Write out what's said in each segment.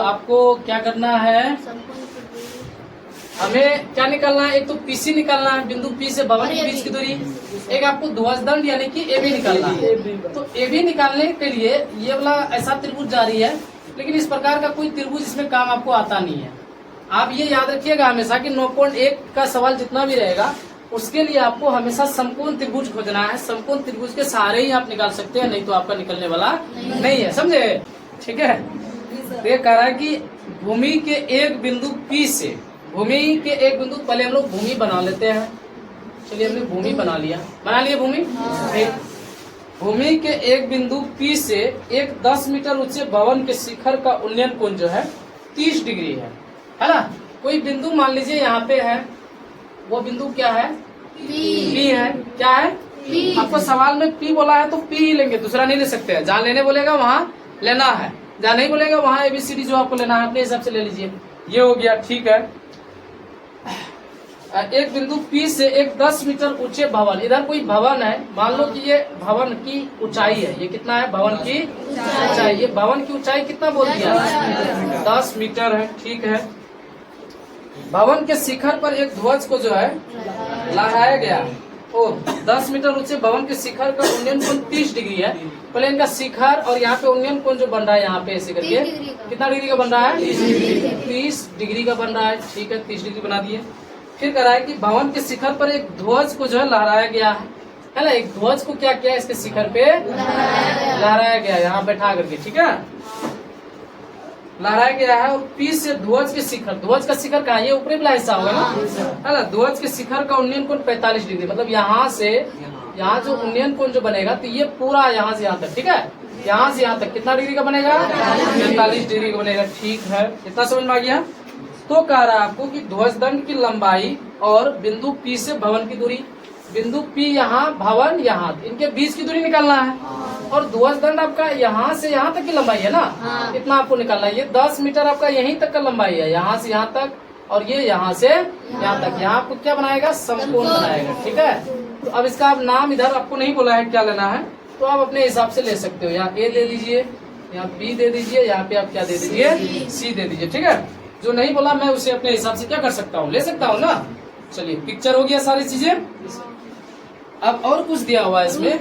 आपको क्या करना है, हमें क्या निकालना है, एक तो पीसी निकालना है, बिंदु पी से भवन के बीच की दूरी। एक आपको ध्वजदंड यानी कि एबी निकालना है। तो एबी निकालने के लिए ये वाला ऐसा त्रिभुज जारी है, लेकिन इस प्रकार का कोई त्रिभुज इसमें काम आपको आता नहीं है। आप ये याद रखिएगा हमेशा कि 9.1 का सवाल जितना भी रहेगा उसके लिए आपको हमेशा समकोण त्रिभुज खोजना है। समकोण त्रिभुज के सहारे ही आप निकाल सकते हैं, नहीं तो आपका निकलने वाला नहीं है, समझे? ठीक है। तो ये कह रहा है कि भूमि के एक बिंदु P से, भूमि के एक बिंदु, पहले हम लोग भूमि बना लेते हैं। चलिए हमने भूमि बना लिया भूमि। ठीक, भूमि के एक बिंदु P से एक 10 मीटर ऊंचे भवन के शिखर का उन्नयन कोण जो है 30 डिग्री है ना। कोई बिंदु मान लीजिए यहाँ पे है, वो बिंदु क्या है, P है। क्या है? P। आपको सवाल में P बोला है तो P ही लेंगे, दूसरा नहीं ले सकते हैं। जहाँ लेने बोलेगा वहाँ लेना है, जहाँ नहीं बोलेगा वहाँ ABCD जो आपको लेना है अपने हिसाब से ले लीजिए। ये हो गया, ठीक है। एक बिंदु P से एक 10 मीटर ऊंचे भवन, इधर कोई भवन है, मान लो कि ये भवन की ऊंचाई है। ये कितना है भवन की ऊंचाई? ये भवन की ऊंचाई कितना बोल दिया? 10 मीटर है, ठीक है। भवन के शिखर पर एक ध्वज को जो है लहराया गया और 10 मीटर ऊंचे भवन के शिखर का उन्नयन कोण 30 डिग्री है। पहले इनका शिखर और यहाँ पे उन्नयन कोण जो बन रहा है यहाँ पे ऐसे करके कितना डिग्री का बन रहा है? 30 डिग्री का बन रहा है, ठीक है। 30 डिग्री बना दिए। फिर कह रहा है कि भवन के शिखर पर एक ध्वज को जो है लहराया गया है ना। एक ध्वज को क्या किया, इसके शिखर पे लहराया गया, यहाँ बैठा करके, ठीक है, लहराया गया है। और P से ध्वज के शिखर, ध्वज का शिखर कहाँ, ये ऊपरी वाला हिस्सा होगा ना, है ना। ध्वज के शिखर का उन्नयन कोण 45 डिग्री, मतलब यहाँ से यहाँ जो उन्नयन कोण जो बनेगा तो ये पूरा यहाँ से यहाँ तक, ठीक है, यहाँ से यहाँ तक कितना डिग्री का बनेगा? 45 डिग्री का बनेगा, ठीक है। इतना समझ में आ गया। तो कह रहा है आपको कि ध्वजदंड की लंबाई और बिंदु P से भवन की दूरी, बिंदु P यहाँ, भवन यहाँ, इनके बीच की दूरी निकालना है। और ध्वजदंड आपका यहाँ से यहाँ तक की लंबाई है ना, इतना आपको निकालना है। ये 10 मीटर आपका यहीं तक का लंबाई है, यहाँ से यहाँ तक, और ये यहाँ से यहाँ तक। यहाँ आपको क्या बनाएगा? समकोण बनाएगा, ठीक है। तो अब इसका आप नाम इधर आपको नहीं बोला है क्या लेना है, तो आप अपने हिसाब से ले सकते हो। यहाँ A दे दीजिए, यहाँ B दे दीजिए, यहाँ पे आप क्या दे दीजिए? C दे दीजिए, ठीक है। जो नहीं बोला मैं उसे अपने हिसाब से क्या कर सकता हूँ, ले सकता हूँ ना। चलिए, पिक्चर हो गया, सारी चीजें। अब और कुछ दिया हुआ है इसमें।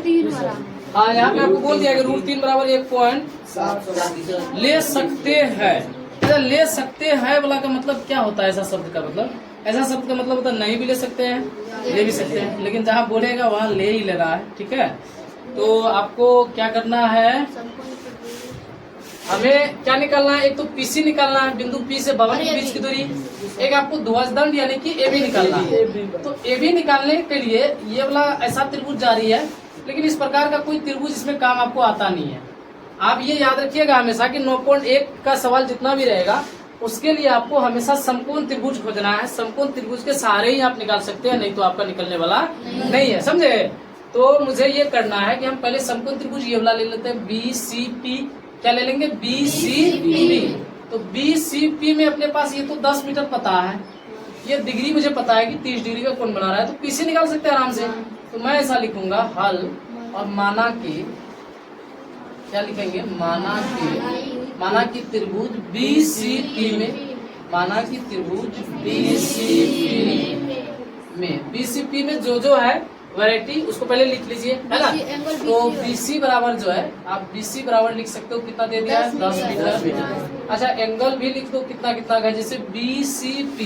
हाँ, यहाँ पे आपको बोल दिया कि √3 बराबर 1 पॉइंट ले सकते हैं। ले सकते हैं वाला का मतलब क्या होता है? ऐसा शब्द का मतलब, ऐसा शब्द का मतलब होता है नहीं भी ले सकते हैं, ले भी सकते हैं, लेकिन जहाँ बोलेगा वहाँ ले ही ले रहा है, ठीक है। तो आपको क्या करना है, हमें क्या निकालना है, एक तो पीसी निकालना है, बिंदु P से भवन के बीच की दूरी। एक आपको ध्वजदंड यानी कि AB निकालना है। तो AB निकालने के लिए ये वाला ऐसा त्रिभुज जारी है, लेकिन इस प्रकार का कोई त्रिभुज इसमें काम आपको आता नहीं है। आप ये याद रखिएगा हमेशा कि 9.1 का सवाल जितना भी रहेगा उसके लिए आपको हमेशा समकोण त्रिभुज खोजना है। समकोण त्रिभुज के सहारे ही आप निकाल सकते हैं, नहीं तो आपका निकलने वाला नहीं है, समझे? तो मुझे ये करना है कि हम पहले समकोण त्रिभुज ये वाला ले लेते हैं, BCP। क्या ले लेंगे? BCP। तो BCP में अपने पास ये तो 10 मीटर पता है, ये डिग्री मुझे पता है कि 30 डिग्री का कोण बना रहा है, तो PC निकाल सकते हैं आराम से। तो मैं ऐसा लिखूंगा, हल और माना कि क्या लिखेंगे, माना कि त्रिभुज BCP में, माना कि त्रिभुज BCP में जो है वैरायटी उसको पहले लिख लीजिए, है ना। तो BC बराबर जो है, आप BC बराबर लिख सकते हो, कितना दे दिया है? 10 मीटर। अच्छा, एंगल भी लिख दो कितना कितना का, जैसे BCP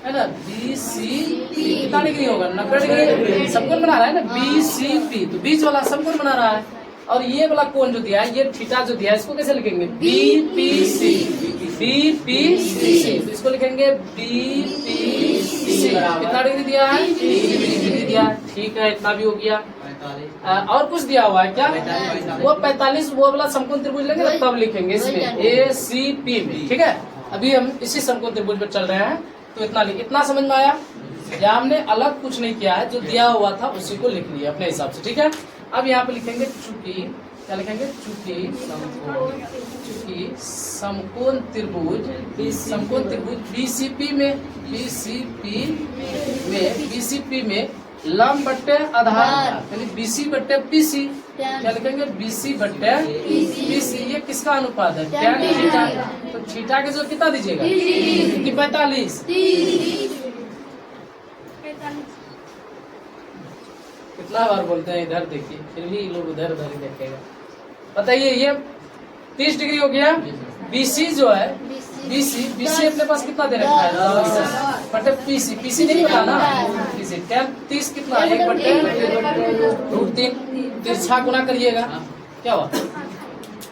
है ना, BCP कितना डिग्री होगा? 90 डिग्री। समकोण बना रहा है ना BCP, तो बीच वाला समकोण बना रहा है। और ये वाला कोण जो दिया है, ये थीटा जो दिया है, इसको कैसे लिखेंगे? BPC। तो इसको लिखेंगे BPC। कितना डिग्री दिया है? 30 डिग्री दिया है, ठीक है। इतना भी हो गया। और कुछ दिया हुआ है क्या? वो 45 वो वाला समकोण त्रिभुज लेंगे ना, तब लिखेंगे इसमें ACP में, ठीक है। अभी हम इसी समकोण त्रिभुज पर चल रहे हैं, तो इतना समझ में आया। या हमने अलग कुछ नहीं किया है, जो दिया हुआ था उसी को लिख लिया अपने हिसाब से, ठीक है। अब यहाँ पे लिखेंगे चूंकि, क्या लिखेंगे? चूंकि समकोण त्रिभुज BCP में लंब बट्टे आधार, यानी BC बट्टे PC, क्या लिखेंगे BC बट्टे BC। ये किसका अनुपात है? tan theta. तो थीटा के जो कितना दीजिएगा कि 45। कितना बार बोलते हैं इधर देखिए, फिर भी लोग उधर उधर ही देखेगा। बताइए ये 30 डिग्री हो गया। BC जो है BC अपने पास कितना दे रखा है? बटे PC नहीं पता ना। BC tan 30 कितना? 1 बटे √3। तिरछा गुना करिएगा, क्या हुआ?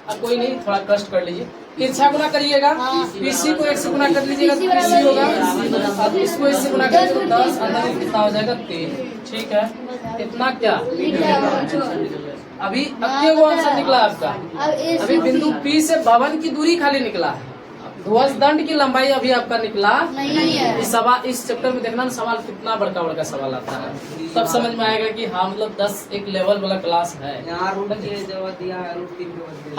अब कोई नहीं, थोड़ा कष्ट कर लीजिए। तिरछा गुना करिएगा, PC को 1 से गुना कर लीजिएगा तो PC होगा। अब इसको 1 से गुना करिए तो 10, अंदर कितना हो जाएगा? 3। ठीक है, इतना क्या अभी अब वो आंसर निकला आपका। अभी बिंदु P से भवन की दूरी खाली निकला है। ध्वज दंड की लंबाई अभी आपका निकला नहीं है। इस सवाल, इस चैप्टर में देखना सवाल कितना बड़का बड़का सवाल आता है, तब समझ में आएगा कि हाँ मतलब 10 एक लेवल वाला क्लास है। हाँ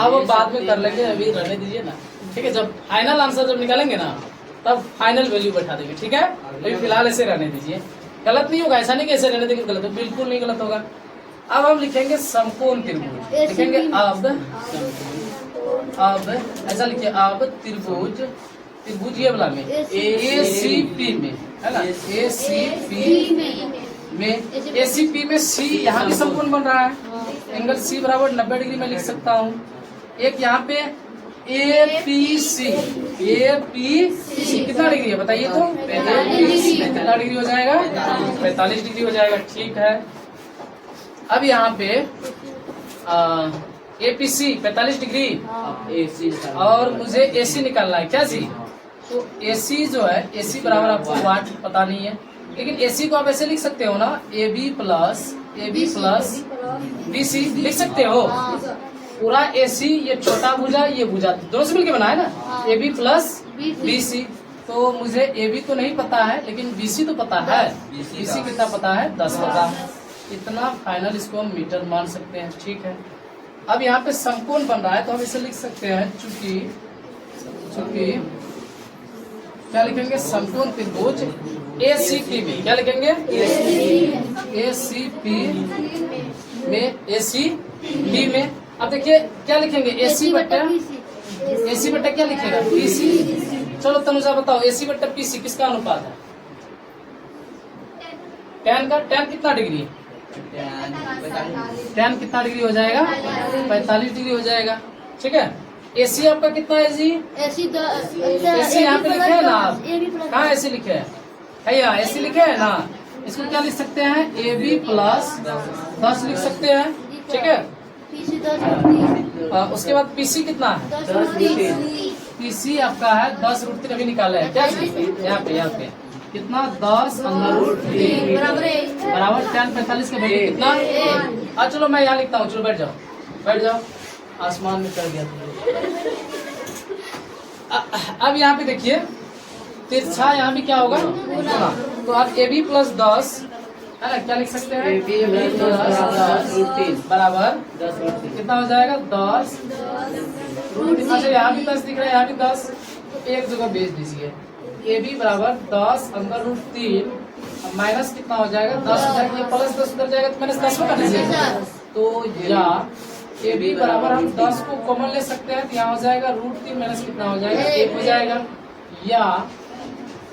वो बाद में कर लेंगे, अभी रहने दीजिए ना। ठीक है, जब फाइनल आंसर जब निकालेंगे ना तब फाइनल वैल्यू बैठा देंगे। ठीक है, अभी फिलहाल ऐसे रहने दीजिए। गलत नहीं होगा, ऐसा नहीं कि ऐसे रहने देंगे गलत, बिल्कुल नहीं गलत होगा। अब हम लिखेंगे समकोण त्रिभुज। लिखेंगे अब ऐसा लिखिए, अब त्रिभुज ये वाला में ACP में है ना, ACP में C यहाँ भी समकोण बन रहा है। एंगल C बराबर 90 डिग्री में लिख सकता हूँ। एक यहाँ पे APC कितना डिग्री है बताइए तो? 45 कितना डिग्री हो जाएगा? 45 डिग्री हो जाएगा। ठीक है, अब यहाँ पे APC 45 डिग्री और मुझे AC निकालना है। क्या जी? तो AC जो है, AC बराबर आपको वाट पता नहीं है, लेकिन AC को आप ऐसे लिख सकते हो ना, AB प्लस BC लिख सकते हो। पूरा AC ये छोटा भुजा ये भुजा दोनों से मिलकर बना है ना, AB प्लस BC। तो मुझे AB तो नहीं पता है, लेकिन BC तो पता है। BC कितना पता है? 10 पता है। इतना फाइनल इसको हम मीटर मान सकते हैं। ठीक है, अब यहाँ पे समकोण बन रहा है तो हम इसे लिख सकते हैं, चूंकि क्या लिखेंगे? समकोण त्रिभुज ACP में क्या लिखेंगे? ACP में अब देखिए क्या लिखेंगे? AC बट्टा क्या लिखेगा? PC। चलो तनुजा बताओ, AC बट्टा PC किसका अनुपात है? tan कितना डिग्री है? tan कितना डिग्री हो जाएगा? 45 डिग्री हो जाएगा। ठीक है, AC आपका कितना है जी? AC यहाँ पे लिखे है ना आप? कहाँ AC लिखे है? भैया AC लिखे है ना, इसको क्या लिख सकते हैं? AB प्लस 10 लिख सकते हैं। ठीक है, उसके बाद PC कितना है? PC आपका है 10√3 अभी निकाला है। क्या यहाँ पे कितना? 10 अंदर √3 बराबर tan 45 का वैल्यू कितना? अब चलो मैं यहाँ लिखता हूँ, चलो बैठ जाओ, आसमान में चढ़ गया। अब यहाँ पे देखिए तिरछा, यहाँ भी क्या होगा? तो आप AB प्लस 10 है ना, क्या लिख सकते हैं? AB प्लस बराबर 10 कितना हो जाएगा? 10 √3। अच्छा यहाँ भी 10 दिख रहा है, यहाँ भी 10, तो एक जगह भेज दीजिए। AB बराबर 10 अंदर √3 माइनस कितना हो जाएगा? 10 हो जाएगा। ये प्लस 10 उधर जाएगा तो माइनस 10 में कर दीजिए। तो या AB बराबर हम 10 को कॉमन ले सकते हैं, तो यहाँ हो जाएगा √3 माइनस कितना हो जाएगा? 1 हो जाएगा। या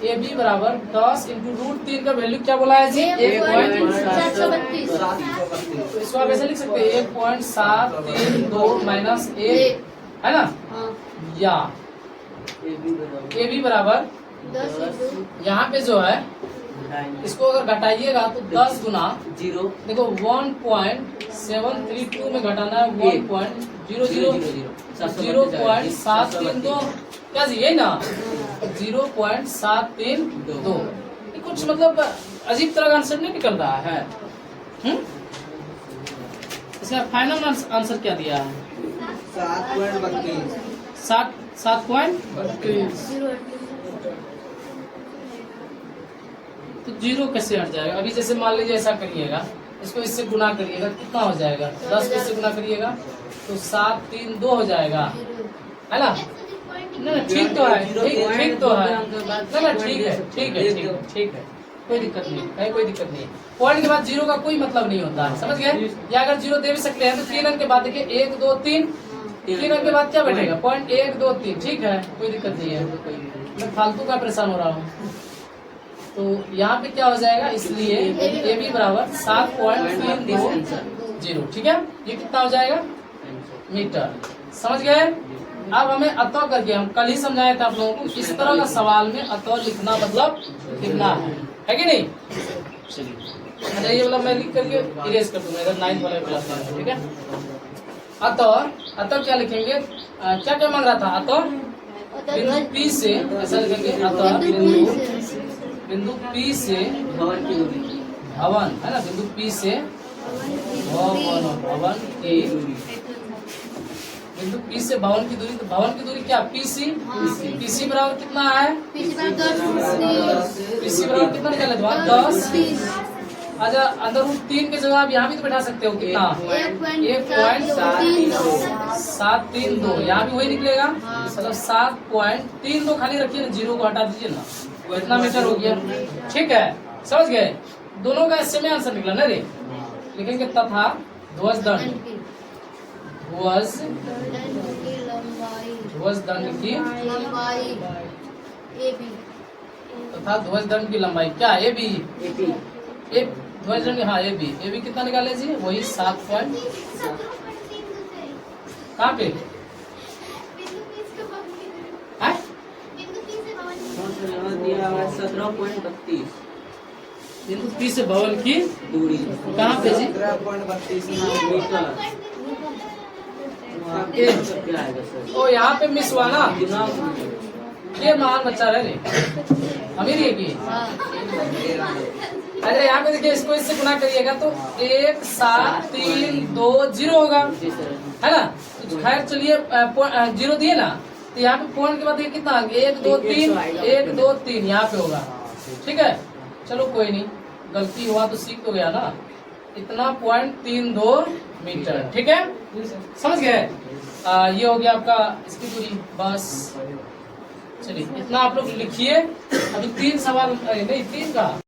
AB बराबर 10 इंटू √3 का वैल्यू क्या बोला है जी? 1.732। तो इसको आप ऐसे लिख सकते हैं 1.732 माइनस 1 है ना। या AB बराबर यहाँ पे जो है इसको अगर घटाइएगा तो 10 गुना 0 देखो 1.732 में घटाना है 0.732 क्या जी, यही ना 0.732। कुछ मतलब अजीब तरह का आंसर नहीं निकल रहा है। इसका फाइनल आंसर क्या दिया है? 7.32। तो 0 कैसे हट जाएगा? अभी जैसे मान लीजिए ऐसा करिएगा, इसको इससे गुना करिएगा, कितना हो जाएगा? 10 को इससे गुना करिएगा तो 732 हो जाएगा, है ना? ना ठीक तो है, ठीक तो है ना, ठीक है। कोई दिक्कत नहीं, कहीं कोई दिक्कत नहीं है। पॉइंट के बाद जीरो का कोई मतलब नहीं होता है, समझ गए? या अगर जीरो दे भी सकते हैं तो 3 अंक के बाद देखिए 1 2 3, 3 अंक के बाद क्या बैठेगा? पॉइंट 1 2 3, ठीक है, कोई दिक्कत नहीं है। मैं फालतू का परेशान हो रहा हूँ। तो यहाँ पे क्या हो जाएगा, इसलिए ए बी बराबर 7.320, ठीक है। ये कितना हो जाएगा? मीटर, समझ गए? अब हमें अतः करके, हम कल ही समझाए थे आप लोगों को, इस तरह का सवाल में अतः लिखना मतलब कितना है कि नहीं? अच्छा ये वाला मैं लिख करके इरेज कर दूंगा, इधर 9th वाला क्लास में, ठीक है। अतः क्या लिखेंगे? क्या क्या मांग रहा था? अतः बिंदु P से, ऐसा लिखेंगे, अतः बिंदु P से भवन की दूरी, भवन है ना, बिंदु P से भवन की, बिंदु P से भवन की दूरी, तो भवन की दूरी क्या? PC, PC बराबर कितना है? PC बराबर कितना निकाले तो 10। अच्छा अंदर 3 के जगह आप यहाँ भी तो बैठा सकते हो, कितना? 1.732, यहाँ भी वही निकलेगा, मतलब 7.32 खाली रखिए ना, जीरो को हटा दीजिए ना, वो इतना मीटर हो गया, ठीक है, समझ गए? दोनों का ऐसे में आंसर निकला ना रे। लिखेंगे तथा ध्वजदंड की लंबाई तथा ध्वजदंड की लंबाई क्या? ए बी, ध्वजदंड, हाँ ए बी कितना निकाले जी? वही 7 पॉइंट, कहाँ पे? है 17.32 बिंदु P से भवन की दूरी, कहाँ पे जी? 17.32 मीटर। क्या आएगा सर? ओ यहाँ पे मिस हुआ ना, ये महान बच्चा रहे अमीर है की। अरे यहाँ पे देखिए, इसको इससे गुना करिएगा तो 1730 होगा, है ना? तो खैर चलिए, जीरो दिए ना, तो यहाँ पे पॉइंट के बाद ये कितना? 1 2 3, 1 2 3 यहाँ पे होगा, ठीक है। चलो कोई नहीं, गलती हुआ तो सीख तो गया ना। इतना 0.32 मीटर, ठीक है, समझ गए? ये हो गया आपका इसकी दूरी, बस। चलिए इतना आप लोग लिखिए। अभी 3 सवाल, नहीं 3 का